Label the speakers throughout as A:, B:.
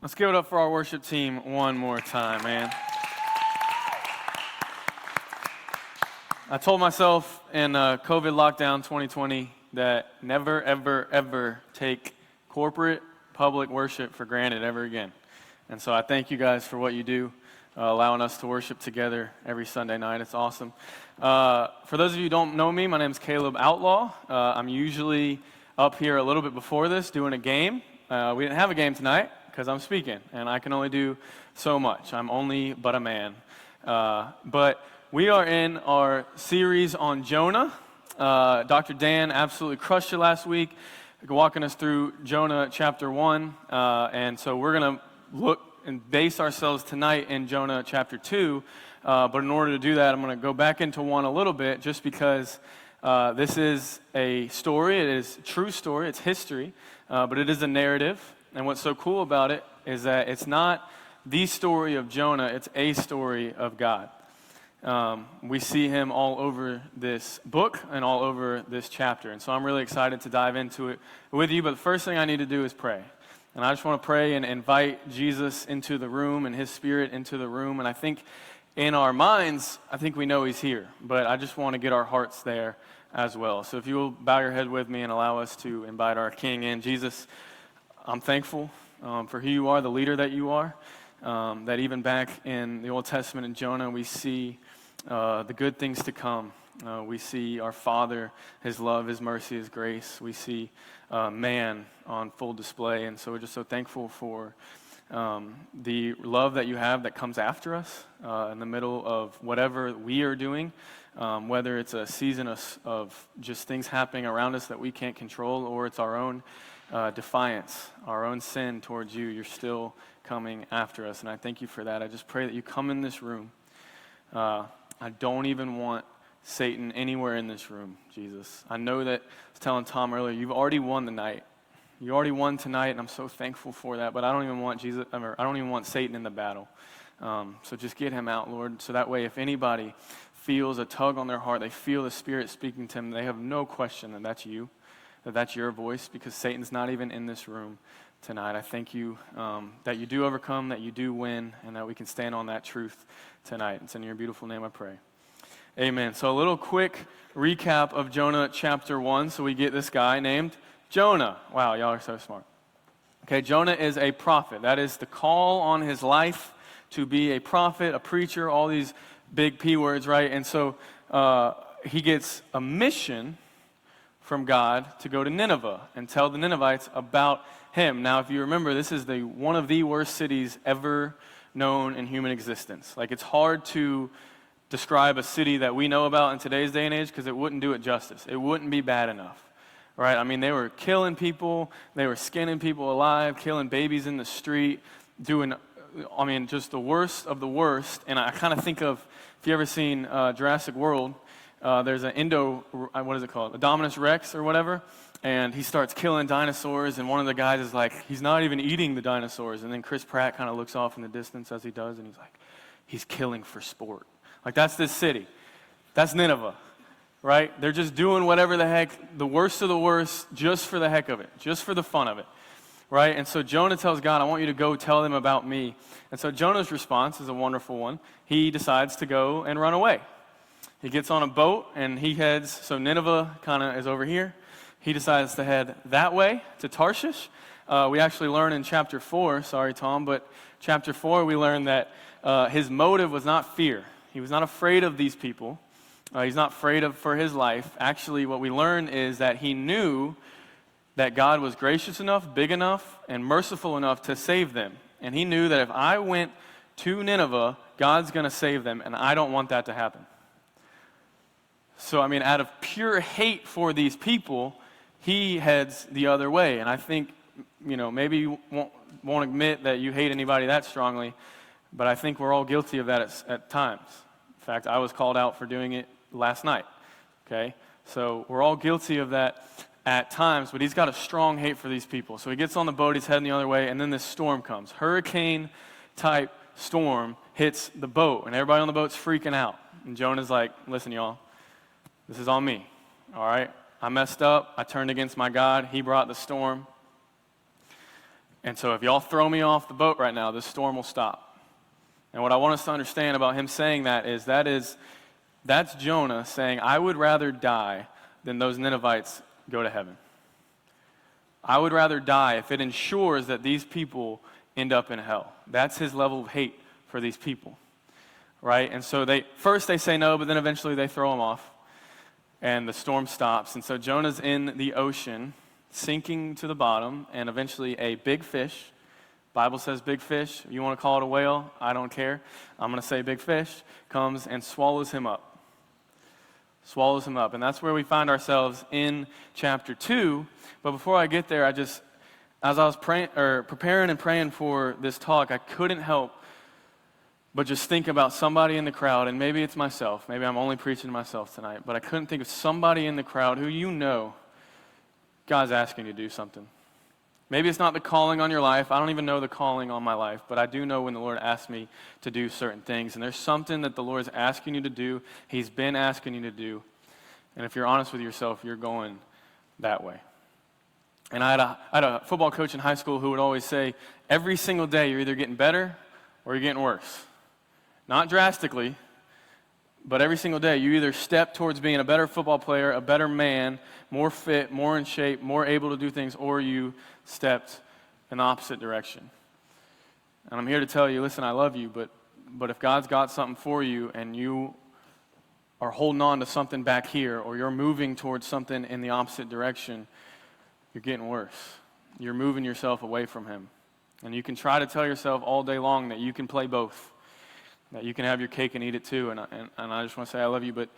A: Let's give it up for our worship team one more time, man. I told myself in COVID lockdown 2020 that never, ever, ever take corporate public worship for granted ever again. And so I thank you guys for what you do, allowing us to worship together every Sunday night. It's awesome. For those of you who don't know me, my name is Caleb Outlaw. I'm usually up here a little bit before this doing a game. We didn't have a game tonight because I'm speaking, and I can only do so much. I'm only but a man. But we are in our series on Jonah. Dr. Dan absolutely crushed it last week, walking us through Jonah Chapter 1. And so we're going to look and base ourselves tonight in Jonah Chapter 2. But in order to do that, I'm going to go back into 1 a little bit, just because this is a story. It is a true story. It's history. But it is a narrative. And what's so cool about it is that it's not the story of Jonah. It's a story of God. We see him all over this book and all over this chapter. And so I'm really excited to dive into it with you. But the first thing I need to do is pray. And I just want to pray and invite Jesus into the room and his spirit into the room. And I think in our minds, I think we know he's here. But I just want to get our hearts there as well. So if you will bow your head with me and allow us to invite our King in. Jesus, I'm thankful for who you are, the leader that you are. That even back in the Old Testament in Jonah, we see the good things to come. We see our Father, his love, his mercy, his grace. We see man on full display. And so we're just so thankful for the love that you have that comes after us in the middle of whatever we are doing, whether it's a season of just things happening around us that we can't control, or it's our own defiance, our own sin towards you. You're still coming after us, and I thank you for that. I just pray that you come in this room. I don't even want Satan anywhere in this room, Jesus. I know that, I was telling Tom earlier, you've already won the night. You already won tonight, and I'm so thankful for that, but I don't even want Satan in the battle. So just get him out, Lord, so that way if anybody feels a tug on their heart, they feel the Spirit speaking to them, they have no question that that's you, that that's your voice, because Satan's not even in this room tonight. I thank you that you do overcome, that you do win, and that we can stand on that truth tonight. It's in your beautiful name I pray. Amen. So a little quick recap of Jonah Chapter 1. So we get this guy named Jonah. Wow, y'all are so smart. Okay, Jonah is a prophet. That is the call on his life to be a prophet, a preacher, all these big P words, right? And so he gets a mission from God to go to Nineveh and tell the Ninevites about him. Now, if you remember, this is one of the worst cities ever known in human existence. Like, it's hard to describe a city that we know about in today's day and age because it wouldn't do it justice. It wouldn't be bad enough, right? I mean, they were killing people, they were skinning people alive, killing babies in the street, doing, just the worst of the worst. And I kind of think of, if you ever seen Jurassic World, there's an Indominus Rex or whatever, and he starts killing dinosaurs, and one of the guys is like, he's not even eating the dinosaurs, and then Chris Pratt kind of looks off in the distance as he does, and he's like, he's killing for sport. Like, that's this city. That's Nineveh, right? They're just doing whatever the heck, the worst of the worst, just for the heck of it, just for the fun of it, right? And so Jonah tells God, I want you to go tell them about me. And so Jonah's response is a wonderful one. He decides to go and run away. He gets on a boat and he heads, so Nineveh kind of is over here. He decides to head that way to Tarshish. We actually learn in chapter 4, sorry Tom, but chapter 4 we learn that his motive was not fear. He was not afraid of these people. He's not afraid for his life. Actually, what we learn is that he knew that God was gracious enough, big enough, and merciful enough to save them. And he knew that if I went to Nineveh, God's going to save them, and I don't want that to happen. So, out of pure hate for these people, he heads the other way. And I think, maybe you won't admit that you hate anybody that strongly, but I think we're all guilty of that at times. In fact, I was called out for doing it last night, okay? So we're all guilty of that at times, but he's got a strong hate for these people. So he gets on the boat, he's heading the other way, and then this storm comes. Hurricane-type storm hits the boat, and everybody on the boat's freaking out. And Jonah's like, listen, y'all, this is on me, all right? I messed up. I turned against my God. He brought the storm. And so if y'all throw me off the boat right now, this storm will stop. And what I want us to understand about him saying that is that's Jonah saying, I would rather die than those Ninevites go to heaven. I would rather die if it ensures that these people end up in hell. That's his level of hate for these people, right? And so first they say no, but then eventually they throw him off, and the storm stops. And so Jonah's in the ocean, sinking to the bottom, and eventually a big fish, Bible says big fish, you want to call it a whale, I don't care. I'm going to say big fish, comes and swallows him up. Swallows him up. And that's where we find ourselves in chapter 2. But before I get there, as I was preparing and praying for this talk, I couldn't help but just think about somebody in the crowd, and maybe it's myself. Maybe I'm only preaching to myself tonight, but I couldn't think of somebody in the crowd who you know God's asking you to do something. Maybe it's not the calling on your life. I don't even know the calling on my life, but I do know when the Lord asks me to do certain things. And there's something that the Lord's asking you to do. He's been asking you to do. And if you're honest with yourself, you're going that way. And I had a football coach in high school who would always say, every single day you're either getting better or you're getting worse. Not drastically, but every single day you either step towards being a better football player, a better man, more fit, more in shape, more able to do things, or you stepped in the opposite direction. And I'm here to tell you, listen, I love you, but if God's got something for you and you are holding on to something back here, or you're moving towards something in the opposite direction, you're getting worse. You're moving yourself away from him. And you can try to tell yourself all day long that you can play both, that you can have your cake and eat it too. And I just want to say I love you, but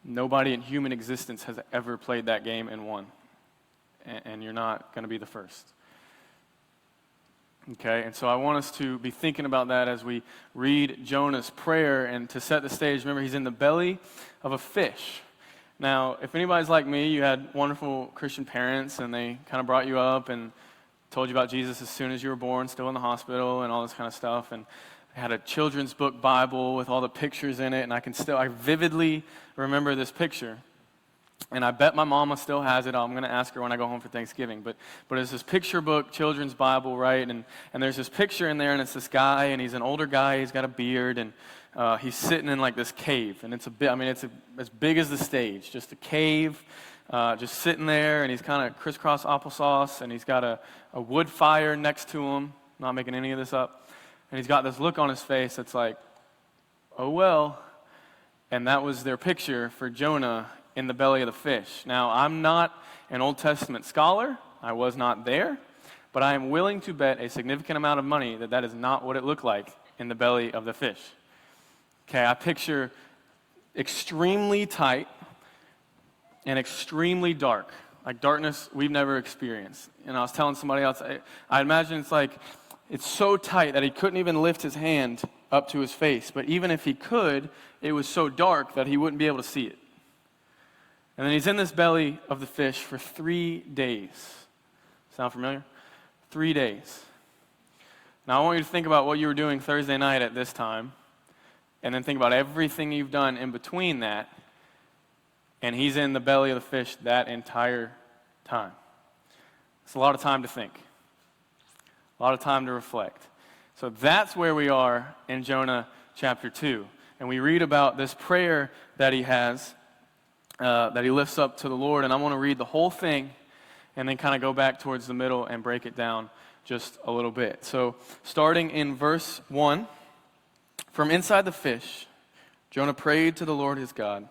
A: nobody in human existence has ever played that game and won. And you're not going to be the first. Okay, and so I want us to be thinking about that as we read Jonah's prayer. And to set the stage, remember, he's in the belly of a fish. Now, if anybody's like me, you had wonderful Christian parents, and they kind of brought you up and told you about Jesus as soon as you were born, still in the hospital and all this kind of stuff. And I had a children's book Bible with all the pictures in it, and I vividly remember this picture. And I bet my mama still has it. I'm going to ask her when I go home for Thanksgiving. But it's this picture book, children's Bible, right? And there's this picture in there, and it's this guy, and he's an older guy. He's got a beard, and he's sitting in like this cave. And it's as big as the stage, just a cave, just sitting there. And he's kind of crisscross applesauce, and he's got a wood fire next to him. Not making any of this up. And he's got this look on his face that's like, oh well. And that was their picture for Jonah in the belly of the fish. Now, I'm not an Old Testament scholar. I was not there. But I am willing to bet a significant amount of money that is not what it looked like in the belly of the fish. Okay, I picture extremely tight and extremely dark, like darkness we've never experienced. And I was telling somebody else, I imagine it's so tight that he couldn't even lift his hand up to his face. But even if he could, it was so dark that he wouldn't be able to see it. And then he's in this belly of the fish for 3 days. Sound familiar? 3 days. Now I want you to think about what you were doing Thursday night at this time, and then think about everything you've done in between that, and he's in the belly of the fish that entire time. It's a lot of time to think. A lot of time to reflect. So that's where we are in Jonah chapter 2. And we read about this prayer that he has, that he lifts up to the Lord. And I want to read the whole thing and then kind of go back towards the middle and break it down just a little bit. So starting in verse 1, from inside the fish, Jonah prayed to the Lord his God.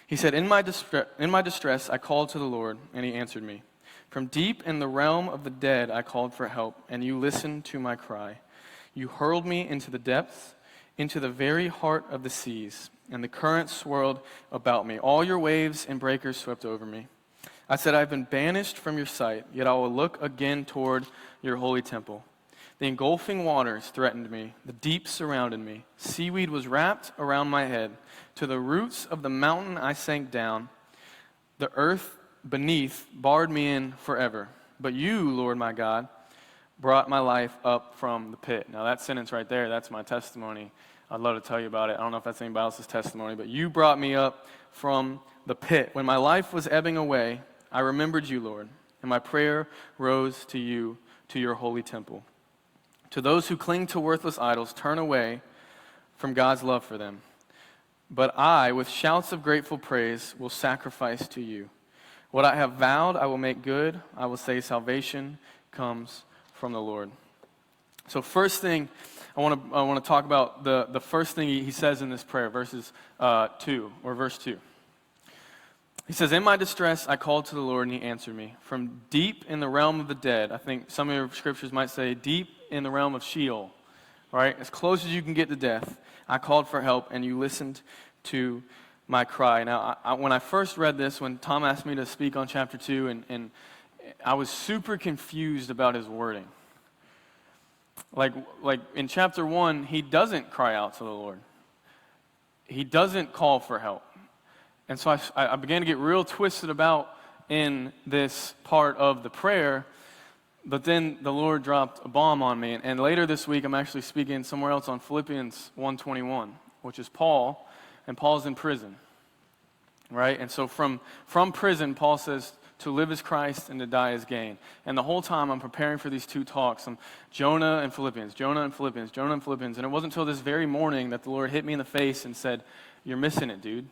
A: He said, in my distress I called to the Lord, and he answered me. From deep in the realm of the dead I called for help, and you listened to my cry. You hurled me into the depths, into the very heart of the seas, and the currents swirled about me. All your waves and breakers swept over me. I said, I've been banished from your sight, yet I will look again toward your holy temple. The engulfing waters threatened me. The deep surrounded me. Seaweed was wrapped around my head. To the roots of the mountain I sank down. The earth beneath barred me in forever. But you, Lord my God, brought my life up from the pit. Now that sentence right there, that's my testimony. I'd love to tell you about it. I don't know if that's anybody else's testimony, but you brought me up from the pit. When my life was ebbing away, I remembered you, Lord, and my prayer rose to you to your holy temple. To those who cling to worthless idols, turn away from God's love for them. But I, with shouts of grateful praise, will sacrifice to you. What I have vowed, I will make good. I will say salvation comes from the Lord. So first thing, I want to talk about the first thing he says in this prayer, verse 2. He says, in my distress, I called to the Lord, and he answered me. From deep in the realm of the dead, I think some of your scriptures might say deep in the realm of Sheol, right? As close as you can get to death, I called for help, and you listened to my cry. Now, when I first read this, when Tom asked me to speak on chapter 2, and I was super confused about his wording. Like in chapter 1, he doesn't cry out to the Lord. He doesn't call for help. And so I began to get real twisted about in this part of the prayer, but then the Lord dropped a bomb on me. And later this week, I'm actually speaking somewhere else on Philippians 1:21, which is Paul, and Paul's in prison, right? And so from prison, Paul says, to live is Christ and to die is gain. And the whole time I'm preparing for these two talks, I'm Jonah and Philippians. And it wasn't until this very morning that the Lord hit me in the face and said, you're missing it, dude.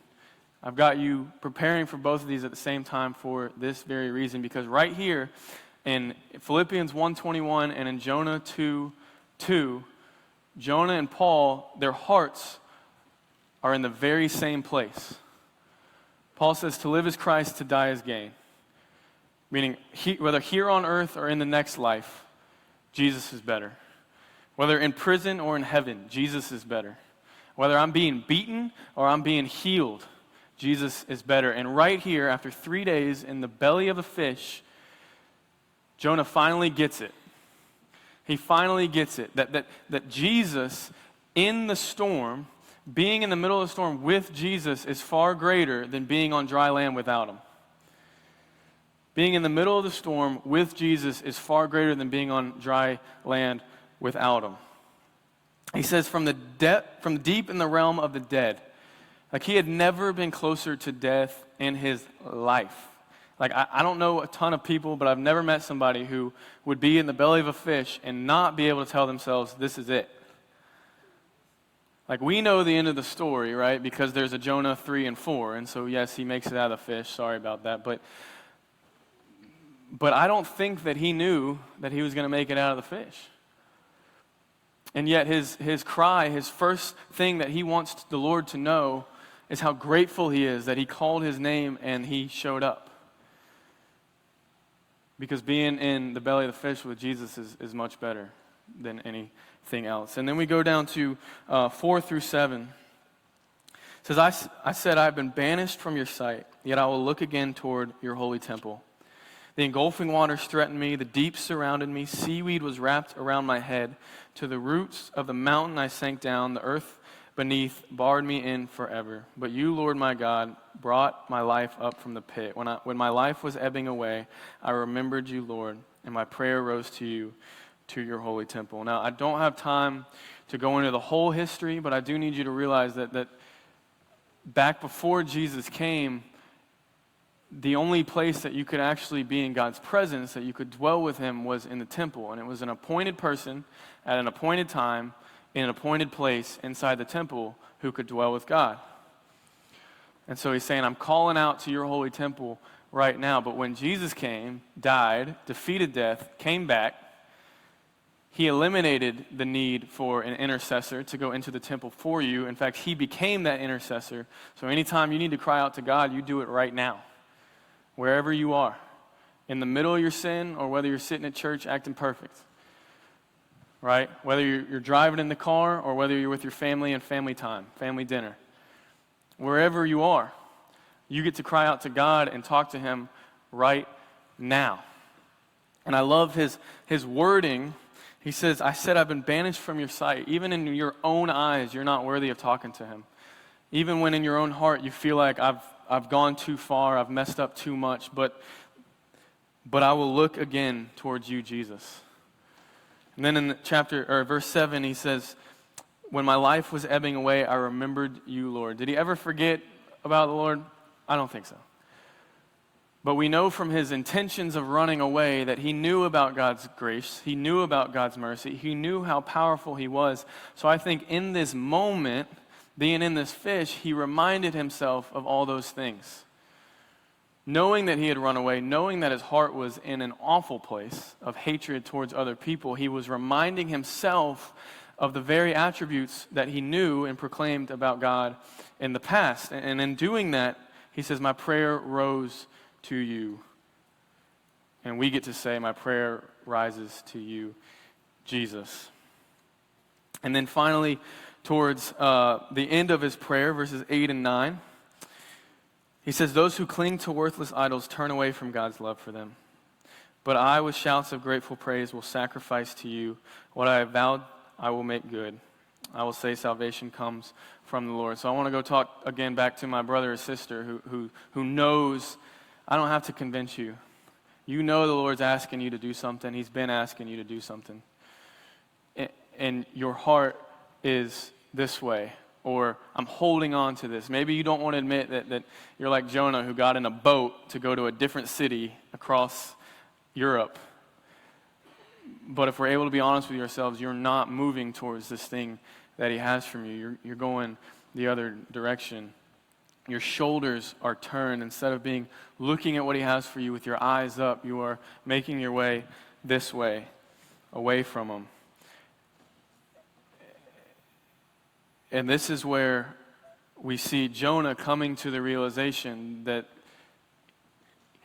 A: I've got you preparing for both of these at the same time for this very reason, because right here in Philippians 1:21 and in Jonah 2:2, Jonah and Paul, their hearts are in the very same place. Paul says to live is Christ, to die is gain. Meaning, whether here on earth or in the next life, Jesus is better. Whether in prison or in heaven, Jesus is better. Whether I'm being beaten or I'm being healed, Jesus is better. And right here, after 3 days in the belly of a fish, Jonah finally gets it. He finally gets it. That Jesus in the storm, being in the middle of the storm with Jesus, is far greater than being on dry land without him. Being in the middle of the storm with Jesus is far greater than being on dry land without him. He says from deep in the realm of the dead. Like he had never been closer to death in his life. Like I don't know a ton of people, but I've never met somebody who would be in the belly of a fish and not be able to tell themselves, this is it. Like we know the end of the story, right? Because there's a Jonah 3 and 4. And so yes, he makes it out of the fish. Sorry about that. But I don't think that he knew that he was going to make it out of the fish. And yet his cry, his first thing that he wants the Lord to know is how grateful he is that he called his name and he showed up. Because being in the belly of the fish with Jesus is much better than anything else. And then we go down to 4-7. It says, I said, I have been banished from your sight, yet I will look again toward your holy temple. The engulfing waters threatened me, the deep surrounded me, seaweed was wrapped around my head. To the roots of the mountain I sank down, the earth beneath barred me in forever. But you, Lord my God, brought my life up from the pit. When my life was ebbing away, I remembered you, Lord, and my prayer rose to you, to your holy temple. Now, I don't have time to go into the whole history, but I do need you to realize that back before Jesus came, the only place that you could actually be in God's presence, that you could dwell with him, was in the temple. And it was an appointed person at an appointed time in an appointed place inside the temple who could dwell with God. And so he's saying, I'm calling out to your holy temple right now. But when Jesus came, died, defeated death, came back, he eliminated the need for an intercessor to go into the temple for you. In fact, he became that intercessor. So anytime you need to cry out to God, you do it right now. Wherever you are, in the middle of your sin, or whether you're sitting at church acting perfect, right? Whether you're driving in the car, or whether you're with your family and family time, family dinner. Wherever you are, you get to cry out to God and talk to him right now. And I love his wording. He says, I said I've been banished from your sight. Even in your own eyes, you're not worthy of talking to him. Even when in your own heart you feel like I've gone too far, I've messed up too much, but I will look again towards you, Jesus. And then in verse 7, he says, when my life was ebbing away, I remembered you, Lord. Did he ever forget about the Lord? I don't think so. But we know from his intentions of running away that he knew about God's grace. He knew about God's mercy. He knew how powerful he was. So I think in this moment, being in this fish, he reminded himself of all those things. Knowing that he had run away, knowing that his heart was in an awful place of hatred towards other people, he was reminding himself of the very attributes that he knew and proclaimed about God in the past. And in doing that, he says, my prayer rose to you. And we get to say, my prayer rises to you, Jesus. And then finally, towards the end of his prayer, verses 8 and 9, he says, those who cling to worthless idols turn away from God's love for them. But I, with shouts of grateful praise, will sacrifice to you. What I have vowed, I will make good. I will say salvation comes from the Lord. So I want to go talk again back to my brother or sister who knows. I don't have to convince you. You know the Lord's asking you to do something. He's been asking you to do something. And your heart is this way. Or I'm holding on to this. Maybe you don't want to admit that you're like Jonah, who got in a boat to go to a different city across Europe. But if we're able to be honest with yourselves, you're not moving towards this thing that he has from you. You're going the other direction. Your shoulders are turned. Instead of looking at what he has for you with your eyes up, you are making your way this way, away from him. And this is where we see Jonah coming to the realization that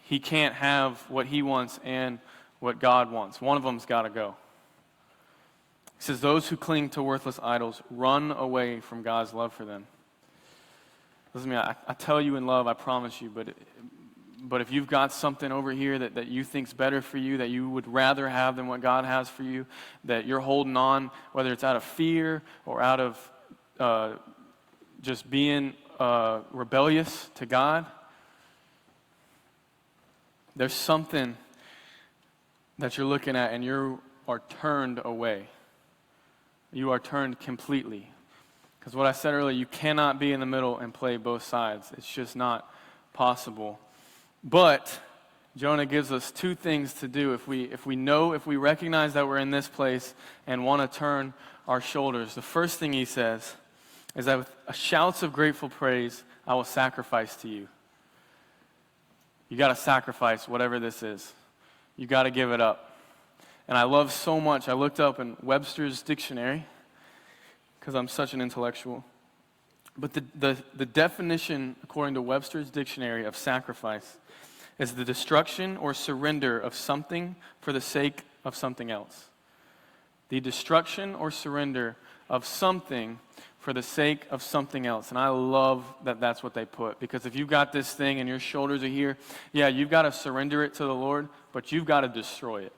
A: he can't have what he wants and what God wants. One of them's got to go. He says, those who cling to worthless idols run away from God's love for them. Listen to me, I tell you in love, I promise you, but if you've got something over here that you think's better for you, that you would rather have than what God has for you, that you're holding on, whether it's out of fear or out of just being rebellious to God, there's something that you're looking at and you are turned away. You are turned completely. Because what I said earlier, you cannot be in the middle and play both sides. It's just not possible. But Jonah gives us two things to do if we recognize that we're in this place and want to turn our shoulders. The first thing he says is that with shouts of grateful praise, I will sacrifice to you. You got to sacrifice whatever this is. You got to give it up. And I love so much, I looked up in Webster's dictionary, because I'm such an intellectual. But the definition, according to Webster's dictionary, of sacrifice is the destruction or surrender of something for the sake of something else. The destruction or surrender of something for the sake of something else. And I love that that's what they put. Because if you've got this thing and your shoulders are here, yeah, you've got to surrender it to the Lord, but you've got to destroy it.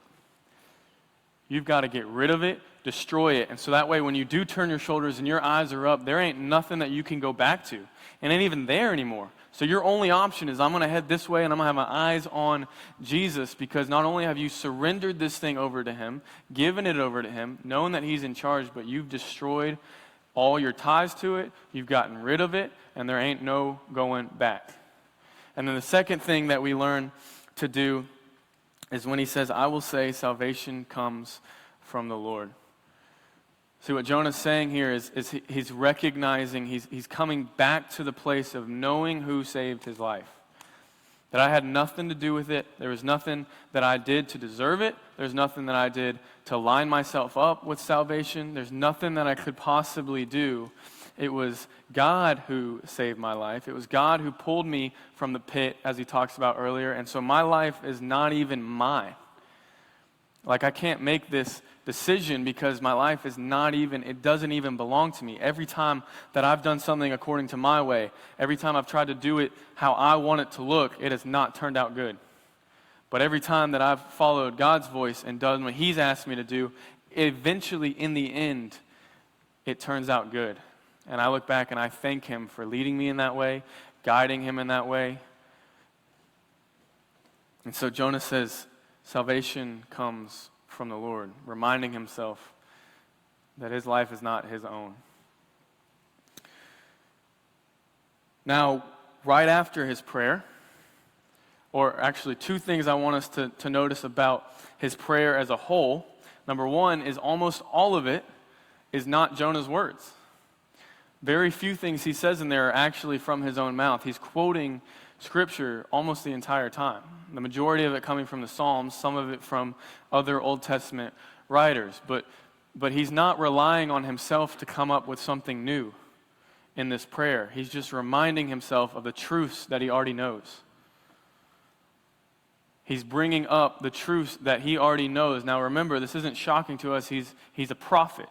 A: You've got to get rid of it, destroy it. And so that way when you do turn your shoulders and your eyes are up, there ain't nothing that you can go back to. It ain't even there anymore. So your only option is I'm going to head this way and I'm going to have my eyes on Jesus, because not only have you surrendered this thing over to him, given it over to him, knowing that he's in charge, but you've destroyed all your ties to it, you've gotten rid of it, and there ain't no going back. And then the second thing that we learn to do is when he says, I will say salvation comes from the Lord. See, what Jonah's saying here is he's recognizing, he's coming back to the place of knowing who saved his life. That I had nothing to do with it. There was nothing that I did to deserve it. There's nothing that I did to line myself up with salvation. There's nothing that I could possibly do. It was God who saved my life. It was God who pulled me from the pit, as he talks about earlier. And so my life is not even mine. Like, I can't make this decision because my life is not even, it doesn't even belong to me. Every time that I've done something according to my way, every time I've tried to do it how I want it to look, it has not turned out good. But every time that I've followed God's voice and done what he's asked me to do, eventually in the end, it turns out good. And I look back and I thank him for leading me in that way, guiding him in that way. And so Jonah says, salvation comes from the Lord, reminding himself that his life is not his own. Now, right after his prayer, or actually two things I want us to notice about his prayer as a whole. Number one is almost all of it is not Jonah's words. Very few things he says in there are actually from his own mouth. He's quoting Scripture almost the entire time. The majority of it coming from the Psalms, some of it from other Old Testament writers. But he's not relying on himself to come up with something new in this prayer. He's just reminding himself of the truths that he already knows. He's bringing up the truths that he already knows. Now remember, this isn't shocking to us. He's a prophet.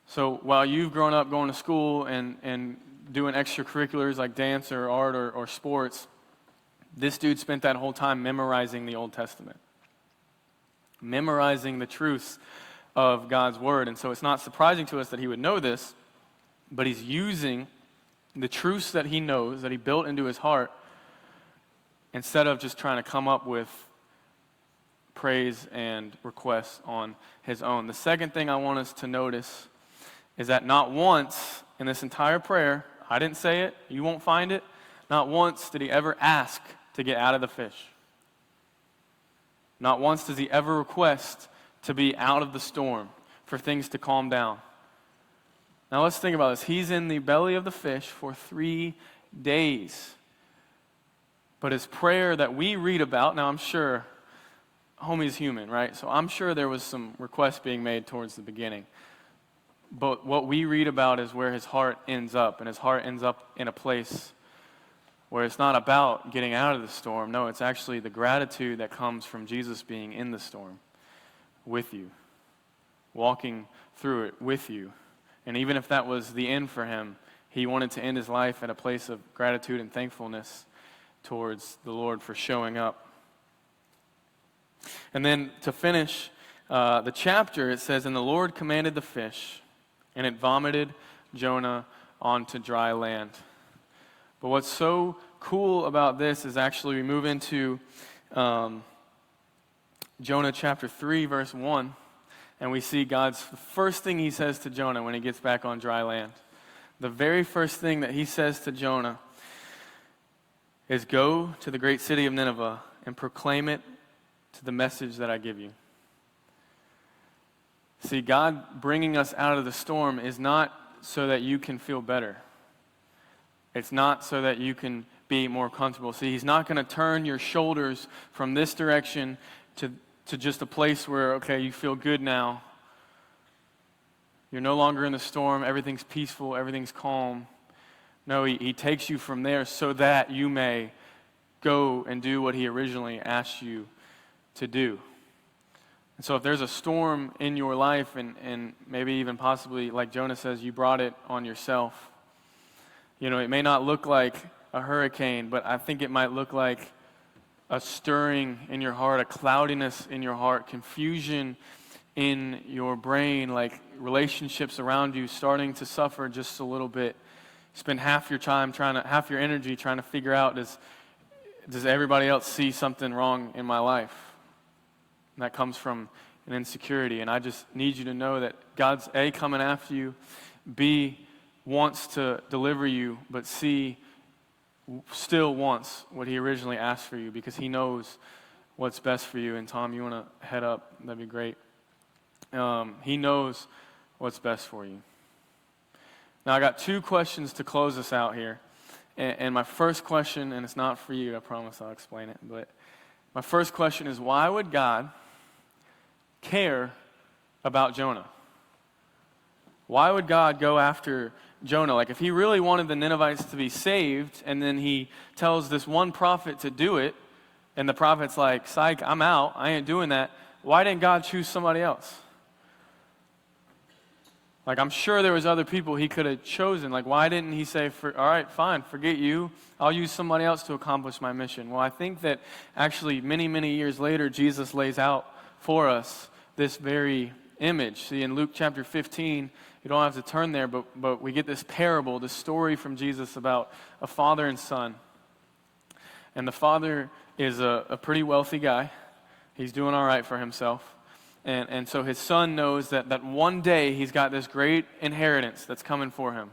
A: So while you've grown up going to school and doing extracurriculars like dance or art or sports, this dude spent that whole time memorizing the Old Testament, memorizing the truths of God's Word. And so it's not surprising to us that he would know this, but he's using the truths that he knows, that he built into his heart, instead of just trying to come up with praise and requests on his own. The second thing I want us to notice is that not once in this entire prayer, I didn't say it, you won't find it, not once did he ever ask to get out of the fish. Not once does he ever request to be out of the storm, for things to calm down. Now let's think about this. He's in the belly of the fish for 3 days. But his prayer that we read about, now I'm sure, homie's human, right? So I'm sure there was some requests being made towards the beginning. But what we read about is where his heart ends up. And his heart ends up in a place where it's not about getting out of the storm. No, it's actually the gratitude that comes from Jesus being in the storm with you, walking through it with you. And even if that was the end for him, he wanted to end his life at a place of gratitude and thankfulness towards the Lord for showing up. And then to finish the chapter, it says, "And the Lord commanded the fish, and it vomited Jonah onto dry land." But what's so cool about this is actually we move into Jonah chapter 3, verse 1, and we see God's first thing he says to Jonah when he gets back on dry land. The very first thing that he says to Jonah is, "Go to the great city of Nineveh and proclaim it to the message that I give you." See, God bringing us out of the storm is not so that you can feel better. It's not so that you can be more comfortable. See, he's not going to turn your shoulders from this direction to just a place where, okay, you feel good now. You're no longer in the storm. Everything's peaceful. Everything's calm. No, he takes you from there so that you may go and do what he originally asked you to do. And so if there's a storm in your life, and maybe even possibly, like Jonah says, you brought it on yourself. You know, it may not look like a hurricane, but I think it might look like a stirring in your heart, a cloudiness in your heart, confusion in your brain, like relationships around you starting to suffer just a little bit. Spend half your energy trying to figure out, does everybody else see something wrong in my life? And that comes from an insecurity. And I just need you to know that God's A, coming after you, B, wants to deliver you, but C, still wants what he originally asked for you, because he knows what's best for you. And Tom, you want to head up? That'd be great. He knows what's best for you. Now, I got 2 questions to close us out here. And my first question, and it's not for you, I promise I'll explain it, but my first question is, why would God care about Jonah? Why would God go after Jonah? Like, if he really wanted the Ninevites to be saved, and then he tells this one prophet to do it, and the prophet's like, "Psych, I'm out, I ain't doing that," why didn't God choose somebody else? Like, I'm sure there was other people he could have chosen. Like, why didn't he say, all right, fine, forget you, I'll use somebody else to accomplish my mission? Well, I think that actually many, many years later, Jesus lays out for us this very image. See, in Luke chapter 15, you don't have to turn there, but we get this parable, this story from Jesus about a father and son. And the father is a pretty wealthy guy. He's doing all right for himself. And so his son knows that one day he's got this great inheritance that's coming for him.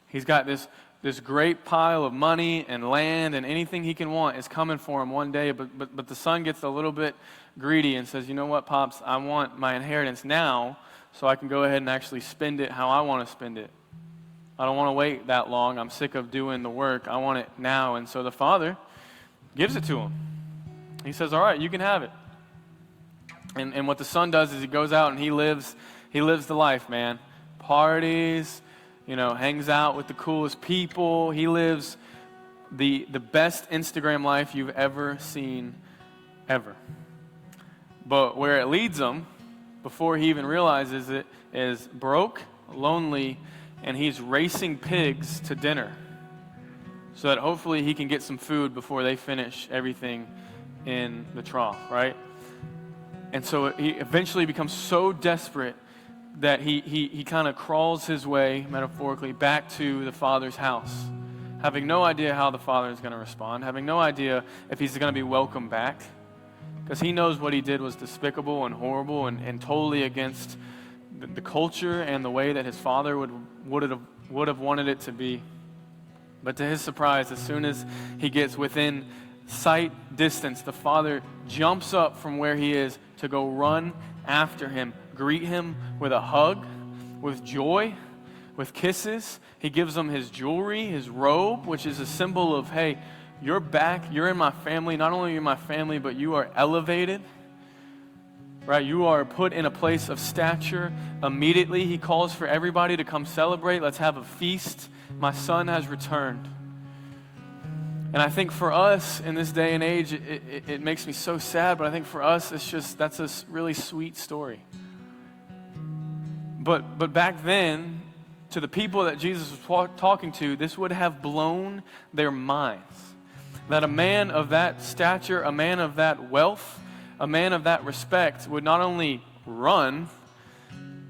A: He's got this this great pile of money and land and anything he can want is coming for him one day, but the son gets a little bit greedy and says, you know what, Pops, I want my inheritance now so I can go ahead and actually spend it how I want to spend it. I don't want to wait that long. I'm sick of doing the work. I want it now. And so the father gives it to him. He says, all right, you can have it. And what the son does is he goes out and he lives the life, man. Parties, hangs out with the coolest people. He lives the best Instagram life you've ever seen, ever. But where it leads him, before he even realizes it, is broke, lonely, and he's racing pigs to dinner so that hopefully he can get some food before they finish everything in the trough, right? And so he eventually becomes so desperate that he kind of crawls his way, metaphorically, back to the father's house, having no idea how the father is going to respond, having no idea if he's going to be welcomed back, because he knows what he did was despicable and horrible and totally against the culture and the way that his father would have wanted it to be. But to his surprise, as soon as he gets within sight distance, the father jumps up from where he is to go run after him, greet him with a hug, with joy, with kisses. He gives him his jewelry, his robe, which is a symbol of, hey, you're back, you're in my family. Not only are you in my family, but you are elevated, right? You are put in a place of stature. Immediately, he calls for everybody to come celebrate. Let's have a feast. My son has returned. And I think for us in this day and age, it makes me so sad, but I think for us, that's a really sweet story. But back then, to the people that Jesus was talking to, this would have blown their minds. That a man of that stature, a man of that wealth, a man of that respect would not only run,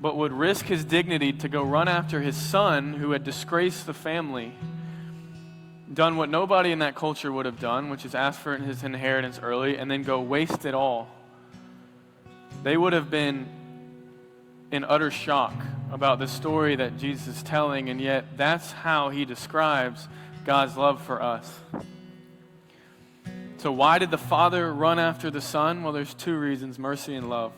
A: but would risk his dignity to go run after his son who had disgraced the family, done what nobody in that culture would have done, which is ask for his inheritance early, and then go waste it all. They would have been in utter shock about the story that Jesus is telling, and yet that's how he describes God's love for us. So why did the father run after the son? Well, there's two reasons: mercy and love.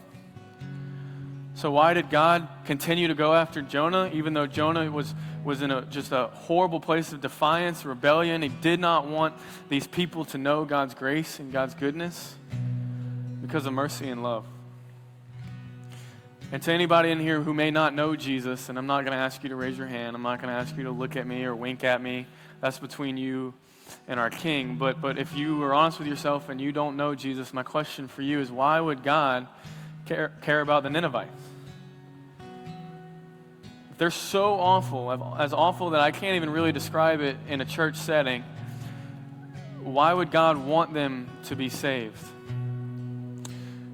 A: So why did God continue to go after Jonah, even though Jonah was in just a horrible place of defiance, rebellion? He did not want these people to know God's grace and God's goodness because of mercy and love. And to anybody in here who may not know Jesus, and I'm not going to ask you to raise your hand, I'm not going to ask you to look at me or wink at me. That's between you and our King. But if you are honest with yourself and you don't know Jesus, my question for you is, why would God care about the Ninevites? They're so awful, as awful that I can't even really describe it in a church setting. Why would God want them to be saved?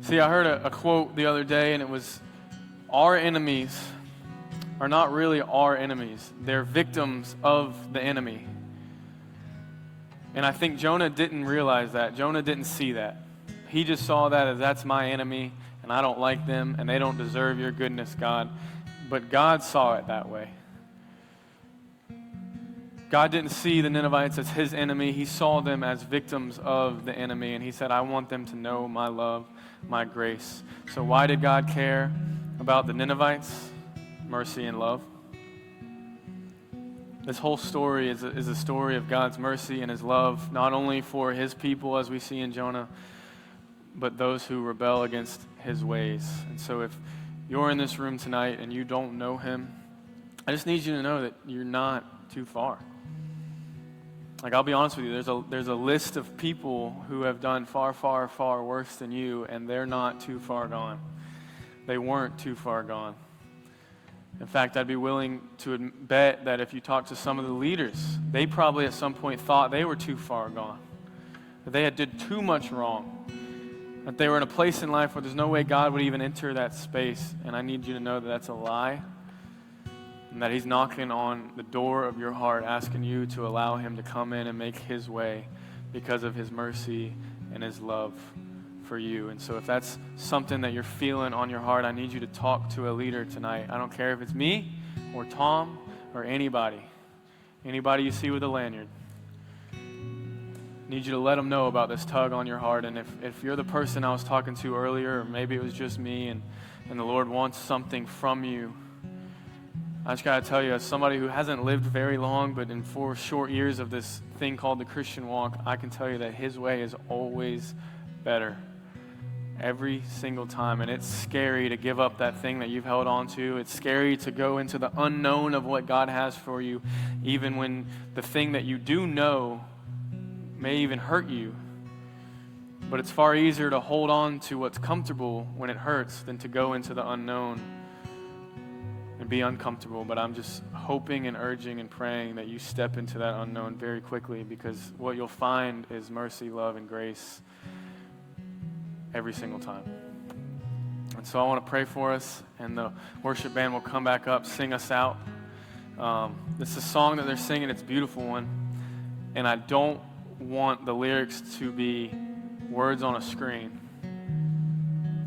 A: See, I heard a quote the other day, and it was, our enemies are not really our enemies. They're victims of the enemy. And I think Jonah didn't realize that. Jonah didn't see that. He just saw that as, that's my enemy, and I don't like them, and they don't deserve your goodness, God. But God saw it that way. God didn't see the Ninevites as his enemy. He saw them as victims of the enemy, and he said, I want them to know my love, my grace. So why did God care about the Ninevites? Mercy and love. This whole story is a story of God's mercy and his love, not only for his people, as we see in Jonah, but those who rebel against his ways. And so if you're in this room tonight and you don't know him, I just need you to know that you're not too far. Like, I'll be honest with you, there's a list of people who have done far, far, far worse than you, and they're not too far gone. They weren't too far gone. In fact, I'd be willing to bet that if you talk to some of the leaders, they probably at some point thought they were too far gone, that they had did too much wrong, that they were in a place in life where there's no way God would even enter that space. And I need you to know that that's a lie, and that he's knocking on the door of your heart, asking you to allow him to come in and make his way because of his mercy and his love for you. And so if that's something that you're feeling on your heart, I need you to talk to a leader tonight. I don't care if it's me or Tom or anybody. Anybody you see with a lanyard, need you to let them know about this tug on your heart. And if you're the person I was talking to earlier, or maybe it was just me, and the Lord wants something from you, I just got to tell you, as somebody who hasn't lived very long, but in 4 short years of this thing called the Christian walk, I can tell you that His way is always better. Every single time. And it's scary to give up that thing that you've held on to. It's scary to go into the unknown of what God has for you, even when the thing that you do know may even hurt you. But it's far easier to hold on to what's comfortable when it hurts than to go into the unknown and be uncomfortable. But I'm just hoping and urging and praying that you step into that unknown very quickly, because what you'll find is mercy, love, and grace every single time. And so I want to pray for us, and the worship band will come back up, sing us out. This is a song that they're singing. It's a beautiful one. And I don't want the lyrics to be words on a screen.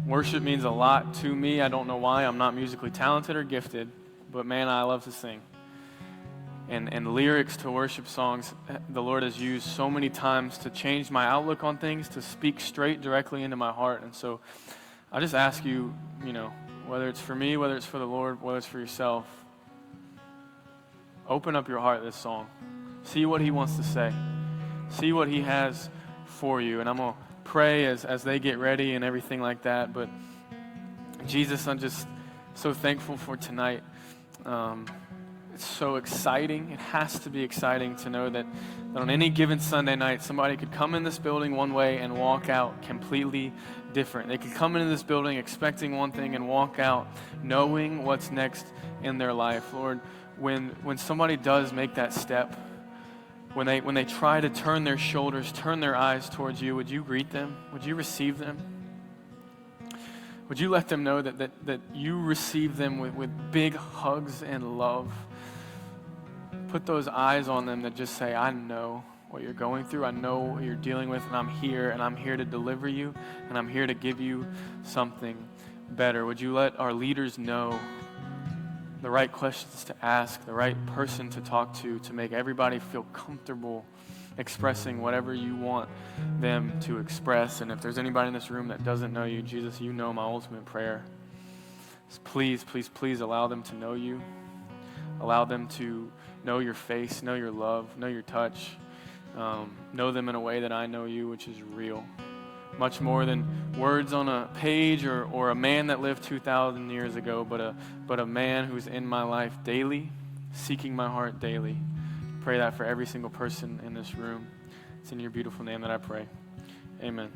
A: Worship means a lot to me. I don't know why. I'm not musically talented or gifted, but man, I love to sing. And lyrics to worship songs, the Lord has used so many times to change my outlook on things, to speak straight directly into my heart. And so I just ask you, whether it's for me, whether it's for the Lord, whether it's for yourself, open up your heart to this song. See what He wants to say. See what He has for you. And I'm going to pray as they get ready and everything like that. But Jesus, I'm just so thankful for tonight. It's so exciting. It has to be exciting to know that on any given Sunday night, somebody could come in this building one way and walk out completely different. They could come into this building expecting one thing and walk out knowing what's next in their life. Lord, when somebody does make that step, when they try to turn their shoulders, turn their eyes towards you, would you greet them? Would you receive them? Would you let them know that you receive them with big hugs and love? Put those eyes on them that just say, I know what you're going through. I know what you're dealing with, and I'm here to deliver you, and I'm here to give you something better. Would you let our leaders know the right questions to ask, the right person to talk to make everybody feel comfortable expressing whatever you want them to express? And if there's anybody in this room that doesn't know you, Jesus, you know my ultimate prayer. Please, please, please allow them to know you. Allow them to know your face, know your love, know your touch. Know them in a way that I know you, which is real. Much more than words on a page or a man that lived 2,000 years ago, but a man who's in my life daily, seeking my heart daily. Pray that for every single person in this room. It's in your beautiful name that I pray. Amen.